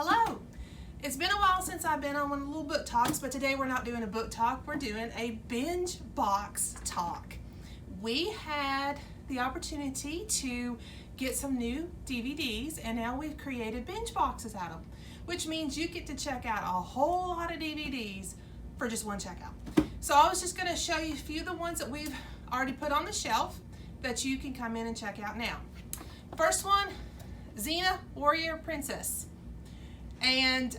Hello! It's been a while since I've been on one of the little book talks, but today we're not doing a book talk, we're doing a BingeBox talk. We had the opportunity to get some new DVDs, and now we've created binge boxes out of them, which means you get to check out a whole lot of DVDs for just one checkout. So I was just going to show you a few of the ones that we've already put on the shelf that you can come in and check out now. First one, Xena, Warrior Princess. And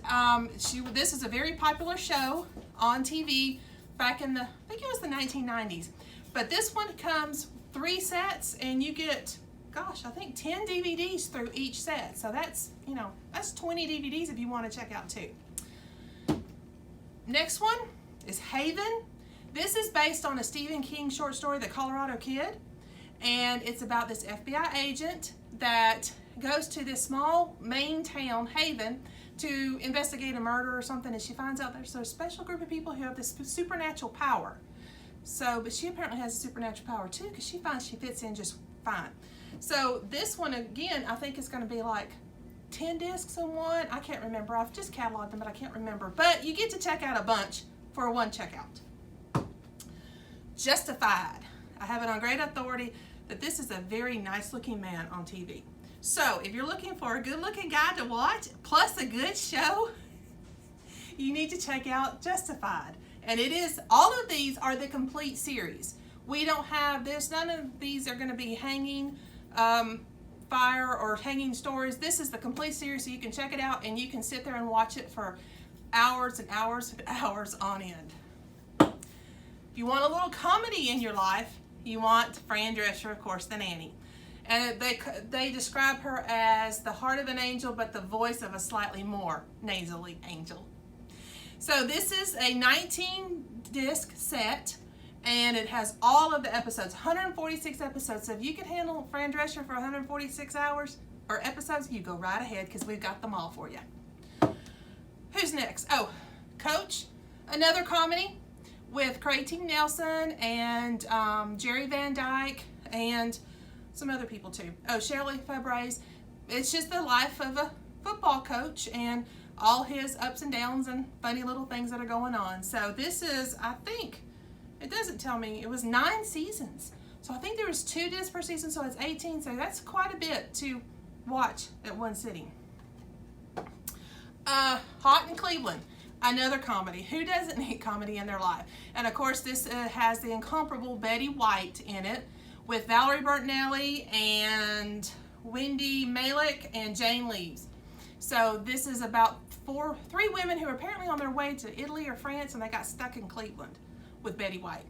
this is a very popular show on TV back in I think it was the 1990s. But this one comes 3 sets, and you get, gosh, I think 10 DVDs through each set. So that's, that's 20 DVDs if you want to check out 2. Next one is Haven. This is based on a Stephen King short story, The Colorado Kid. And it's about this FBI agent that goes to this small Maine town, Haven, to investigate a murder or something, and she finds out there's a special group of people who have this supernatural power. So, but she apparently has a supernatural power too, because she finds she fits in just fine. So this one, again, I think is going to be like 10 discs in one. I can't remember. I've just cataloged them, but I can't remember. But you get to check out a bunch for one checkout. Justified. I have it on great authority that this is a very nice looking man on TV. So if you're looking for a good looking guy to watch, plus a good show, you need to check out Justified. And it is, all of these are the complete series. We don't have this, none of these are going to be hanging fire or hanging stories. This is the complete series, so you can check it out and you can sit there and watch it for hours and hours and hours on end. If you want a little comedy in your life, you want Fran Drescher, of course, the nanny. And they describe her as the heart of an angel, but the voice of a slightly more nasally angel. So this is a 19-disc set, and it has all of the episodes, 146 episodes. So if you can handle Fran Drescher for 146 hours or episodes, you go right ahead, because we've got them all for you. Who's next? Oh, Coach, another comedy with Craig Nelson and Jerry Van Dyke and some other people too. Oh, Shirley Fabrez. It's just the life of a football coach and all his ups and downs and funny little things that are going on. So this is, I think, it doesn't tell me, it was 9 seasons. So I think there was 2 discs per season, so it's 18. So that's quite a bit to watch at one sitting. Hot in Cleveland. Another comedy. Who doesn't need comedy in their life? And of course, this has the incomparable Betty White in it, with Valerie Bertinelli and Wendy Malick and Jane Leeves. So this is about 3 women who are apparently on their way to Italy or France, and they got stuck in Cleveland with Betty White.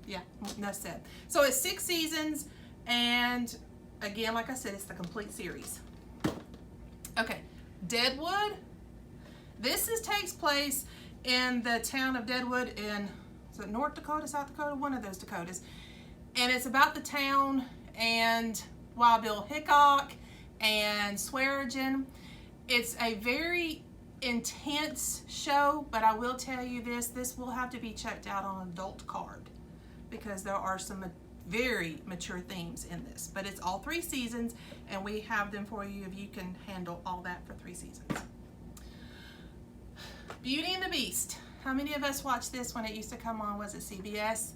Yeah, enough said. So it's 6 seasons, and again, like I said, it's the complete series. Okay, Deadwood. This takes place in the town of Deadwood in, is it North Dakota, South Dakota? One of those Dakotas. And it's about the town and Wild Bill Hickok and Swearingen. It's a very intense show, but I will tell you this will have to be checked out on an adult card, because there are some very mature themes in this. But it's all 3 seasons, and we have them for you if you can handle all that for 3 seasons. Beauty and the Beast. How many of us watched this when it used to come on? Was it CBS?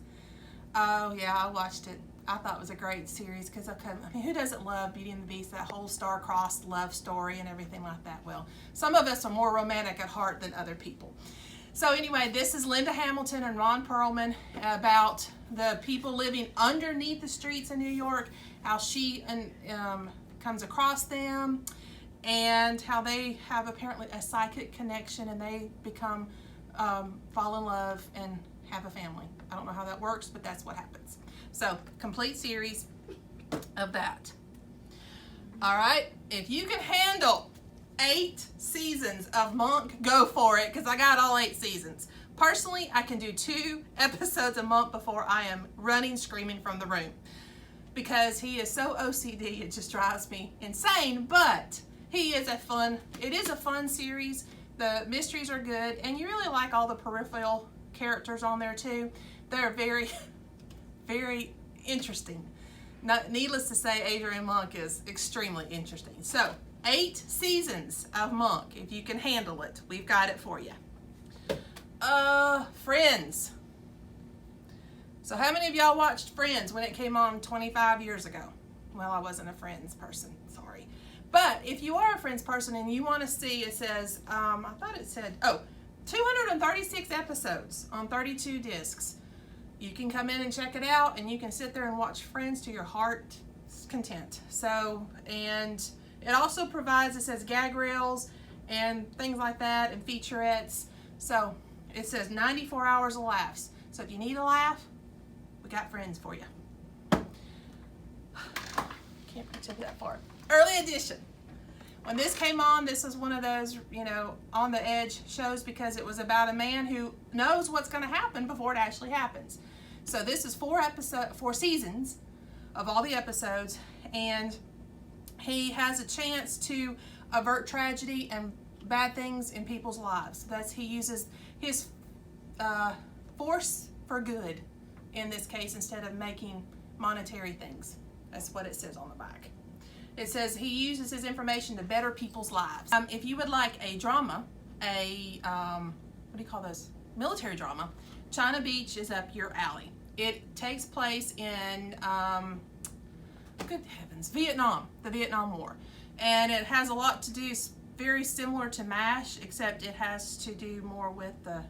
Oh yeah, I watched it. I thought it was a great series, because I mean, who doesn't love Beauty and the Beast, that whole star-crossed love story and everything like that? Well, some of us are more romantic at heart than other people. So anyway, this is Linda Hamilton and Ron Perlman about the people living underneath the streets in New York, how she comes across them, and how they have apparently a psychic connection, and they become fall in love and have a family. I don't know how that works, but that's what happens. So, complete series of that. All right, if you can handle 8 seasons of Monk, go for it, because I got all 8 seasons. Personally, I can do 2 episodes a month before I am running, screaming from the room, because he is so OCD, it just drives me insane. But it is a fun series. The mysteries are good, and you really like all the peripheral characters on there too. They're very, very interesting. Needless to say, Adrian Monk is extremely interesting. So 8 seasons of Monk. If you can handle it, we've got it for you. Friends. So how many of y'all watched Friends when it came on 25 years ago? Well, I wasn't a Friends person, sorry. But if you are a Friends person and you want to see, it says, I thought it said, 236 episodes on 32 discs. You can come in and check it out, and you can sit there and watch Friends to your heart's content. So, and it also provides, it says gag reels and things like that, and featurettes. So it says 94 hours of laughs. So if you need a laugh, we got Friends for you. Can't reach up that far. Early edition. When this came on, this was one of those, on the edge shows, because it was about a man who knows what's going to happen before it actually happens. So this is 4 seasons of all the episodes, and he has a chance to avert tragedy and bad things in people's lives. He uses his force for good in this case, instead of making monetary things. That's what it says on the back. It says he uses his information to better people's lives. If you would like a drama, what do you call those? Military drama, China Beach is up your alley. It takes place in, good heavens, Vietnam, the Vietnam War. And it has a lot to do, very similar to MASH, except it has to do more with the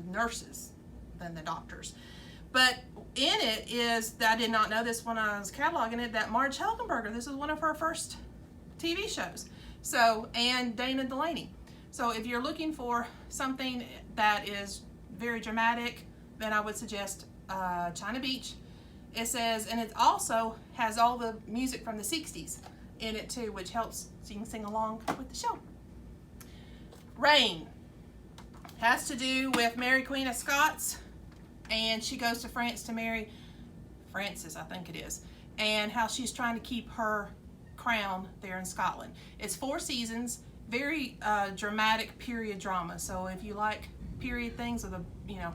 nurses than the doctors. But in it is, I did not know this when I was cataloging it, that Marge Helgenberger, this is one of her first TV shows. So, and Dana Delaney. So if you're looking for something that is very dramatic, then I would suggest China Beach. It says, and it also has all the music from the 60s in it too, which helps so you can sing along with the show. Rain has to do with Mary Queen of Scots, and she goes to France to marry Francis, I think it is, and how she's trying to keep her crown there in Scotland. It's 4 seasons, very dramatic period drama. So if you like period things with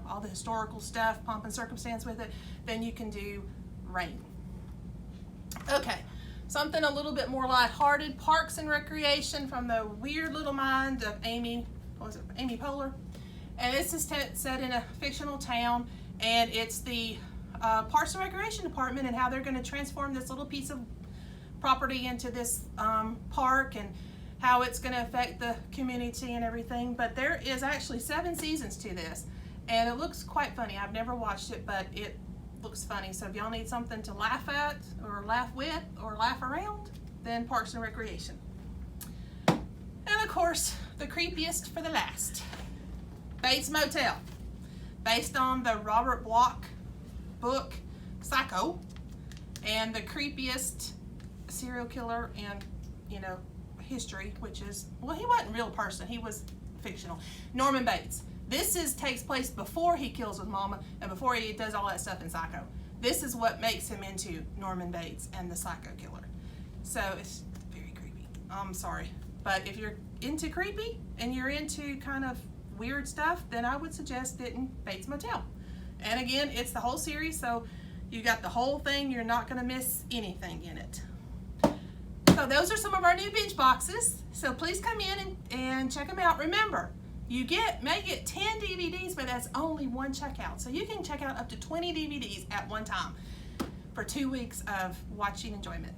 all the historical stuff, pomp and circumstance with it, then you can do Rain. Okay, something a little bit more lighthearted, Parks and Recreation, from the weird little mind of Amy Poehler. And this is set in a fictional town, and it's the Parks and Recreation Department and how they're going to transform this little piece of property into this park, and how it's going to affect the community and everything. But there is actually 7 seasons to this, and it looks quite funny. I've never watched it, but it looks funny. So if y'all need something to laugh at or laugh with or laugh around, then Parks and Recreation. And of course, the creepiest for the last, Bates Motel, based on the Robert Bloch book Psycho, and the creepiest serial killer in history, which is, well, he wasn't a real person, he was fictional. Norman Bates. This takes place before he kills with Mama and before he does all that stuff in Psycho. This is what makes him into Norman Bates and the Psycho killer. So it's very creepy. I'm sorry, but if you're into creepy and you're into kind of weird stuff, then I would suggest getting Bates Motel. And again, it's the whole series, so you got the whole thing. You're not going to miss anything in it. So those are some of our new binge boxes. So please come in and check them out. Remember, you may get 10 DVDs, but that's only one checkout. So you can check out up to 20 DVDs at one time for 2 weeks of watching enjoyment.